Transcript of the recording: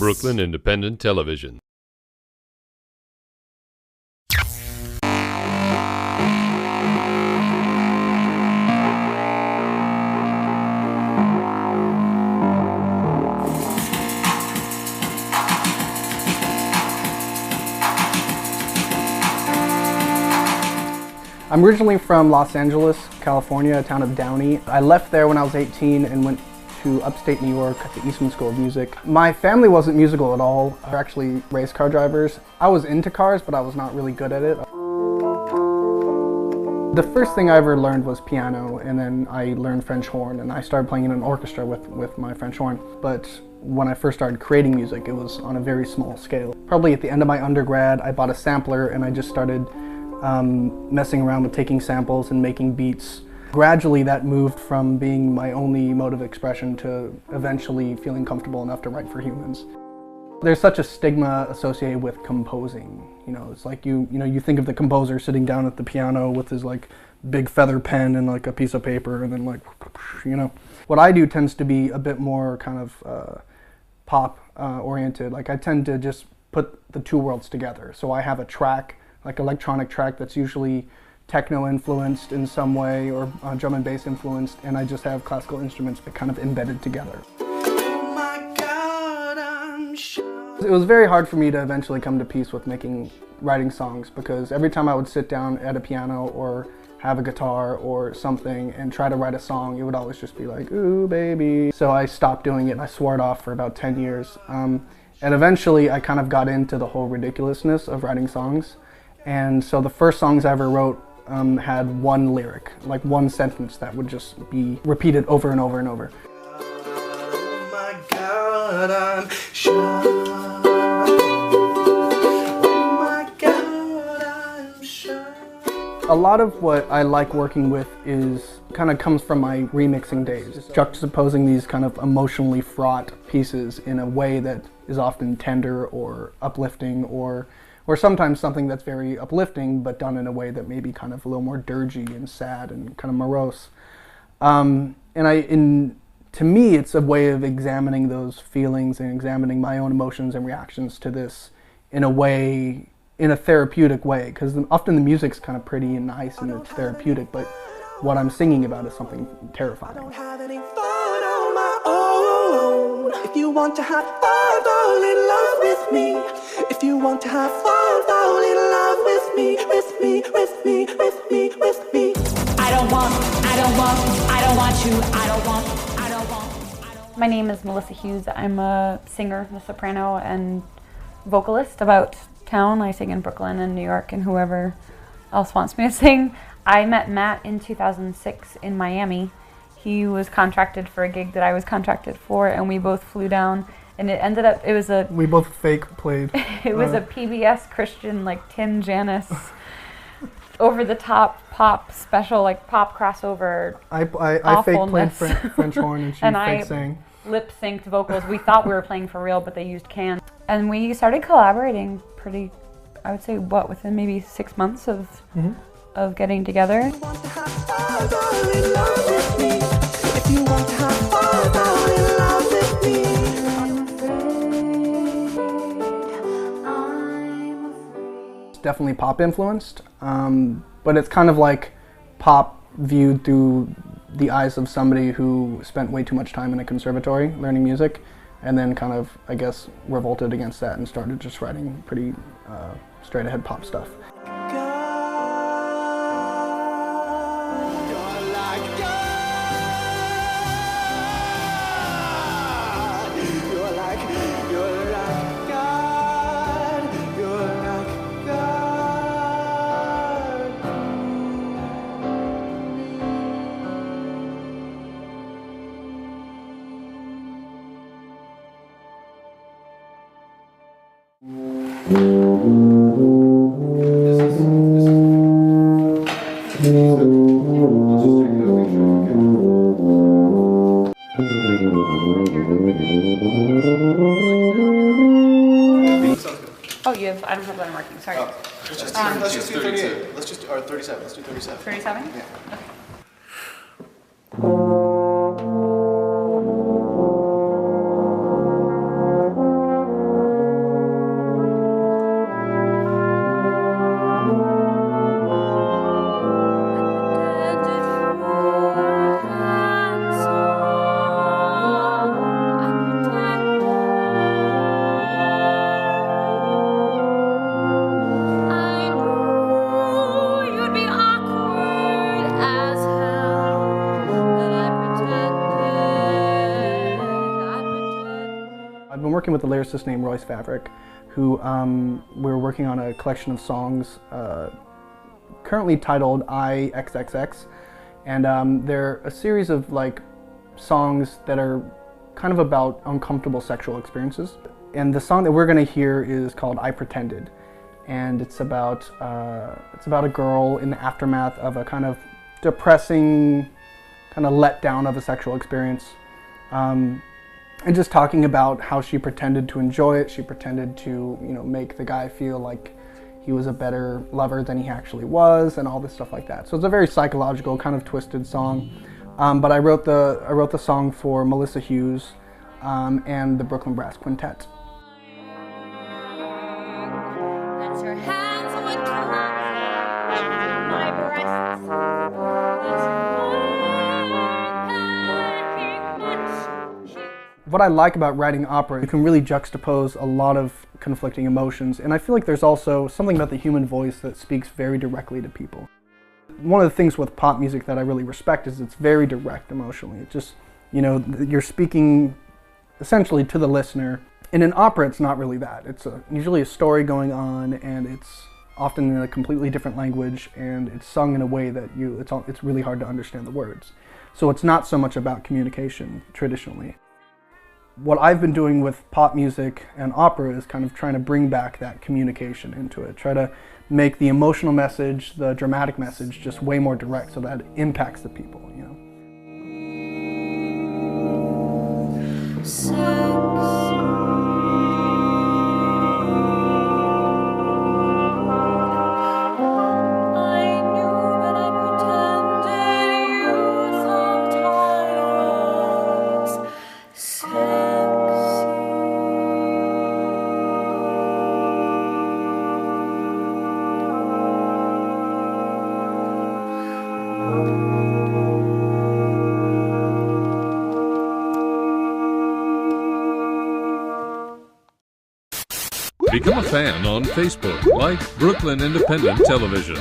Brooklyn Independent Television. I'm originally from Los Angeles, California, a town of Downey. I left there when I was 18 and went to upstate New York at the Eastman School of Music. My family wasn't musical at all. They're actually race car drivers. I was into cars, but I was not really good at it. The first thing I ever learned was piano, and then I learned French horn, and I started playing in an orchestra with my French horn. But when I first started creating music, it was on a very small scale. Probably at the end of my undergrad, I bought a sampler and I just started messing around with taking samples and making beats. Gradually that moved from being my only mode of expression to eventually feeling comfortable enough to write for humans. There's such a stigma associated with composing. You know, it's like you think of the composer sitting down at the piano with his like big feather pen and like a piece of paper and then like, you know. What I do tends to be a bit more kind of pop oriented. Like I tend to just put the two worlds together. So I have a track, like electronic track that's usually techno influenced in some way or drum and bass influenced, and I just have classical instruments that kind of embedded together. Oh my God, I'm sure. It was very hard for me to eventually come to peace with writing songs, because every time I would sit down at a piano or have a guitar or something and try to write a song, it would always just be like, ooh baby. So I stopped doing it and I swore it off for about 10 years. And eventually I kind of got into the whole ridiculousness of writing songs. And so the first songs I ever wrote had one lyric, like one sentence that would just be repeated over and over and over. Oh my God, I'm sure. Oh my God, I'm sure. A lot of what I like working with kind of comes from my remixing days. Just juxtaposing these kind of emotionally fraught pieces in a way that is often tender or uplifting or sometimes something that's very uplifting, but done in a way that may be kind of a little more dirgy and sad and kind of morose. To me, it's a way of examining those feelings and examining my own emotions and reactions to this in a therapeutic way, because often the music's kind of pretty and nice and it's therapeutic, but what I'm singing about is something terrifying. I don't have any fun on my own. If you want to have fun, fall in love with me. If you want to have fun, fall in love with me, with me, with me, with me, with me. I don't want you. My name is Melissa Hughes. I'm a singer, a soprano, and vocalist about town. I sing in Brooklyn and New York and whoever else wants me to sing. I met Matt in 2006 in Miami. He was contracted for a gig that I was contracted for, and we both flew down. And we both fake played. It was a PBS Christian, like Tim Janis, over the top pop special, like pop crossover. I fake played French horn and she fake sang. Lip synced vocals. We thought we were playing for real, but they used cans. And we started collaborating pretty, I would say, within maybe 6 months of getting together. Definitely pop influenced, but it's kind of like pop viewed through the eyes of somebody who spent way too much time in a conservatory learning music, and then kind of, I guess, revolted against that and started just writing pretty straight ahead pop stuff. Oh, I don't have one working, sorry. Oh. Let's just do 38. Or 37. Let's do 37. 37? Yeah. Okay. I've been working with a lyricist named Royce Favrick, who we're working on a collection of songs currently titled IXXX, and they're a series of like songs that are kind of about uncomfortable sexual experiences. And the song that we're going to hear is called I Pretended, and it's about a girl in the aftermath of a kind of depressing kind of letdown of a sexual experience. And just talking about how she pretended to enjoy it, she pretended to, make the guy feel like he was a better lover than he actually was, and all this stuff like that. So it's a very psychological, kind of twisted song. But I wrote the song for Melissa Hughes and the Brooklyn Brass Quintet. What I like about writing opera, you can really juxtapose a lot of conflicting emotions, and I feel like there's also something about the human voice that speaks very directly to people. One of the things with pop music that I really respect is it's very direct emotionally. It just, you're speaking essentially to the listener. In an opera, it's not really that. It's usually a story going on, and it's often in a completely different language, and it's sung in a way that it's really hard to understand the words. So it's not so much about communication traditionally. What I've been doing with pop music and opera is kind of trying to bring back that communication into it, try to make the emotional message, the dramatic message, just way more direct so that it impacts the people, Become a fan on Facebook, like Brooklyn Independent Television.